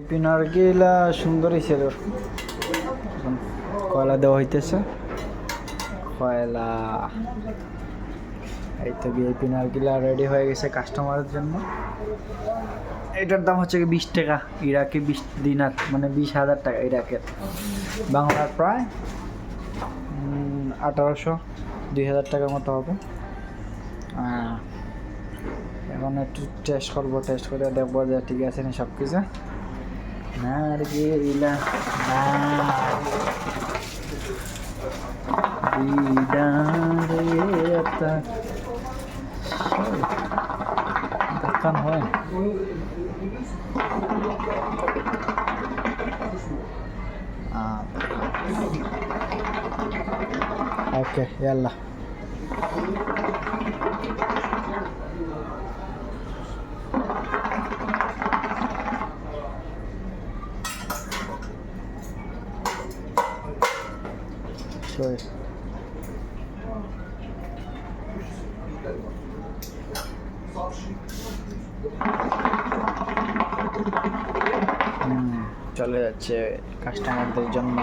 VIP নারকেলা সুন্দরই ছিল। কয়লা দেওয়া হইতেছে, কয়লা। এই তো ভিআইপি নারকেলা রেডি হয়ে গেছে কাস্টমারের জন্য। এটার দাম হচ্ছে 20 টাকা, ইরাকি 20 দিনার, মানে 20,000 টাকা ইরাকের, বাংলার প্রায় 1800-2000 টাকার মতো হবে। এখন একটু টেস্ট করবো, টেস্ট করে দেখবো যে ঠিক আছে না সব কিছু। নারকেলা দোকান হয়। ওকে, ইয়াল্লা। চলে যাচ্ছে কাস্টমারদের জন্য।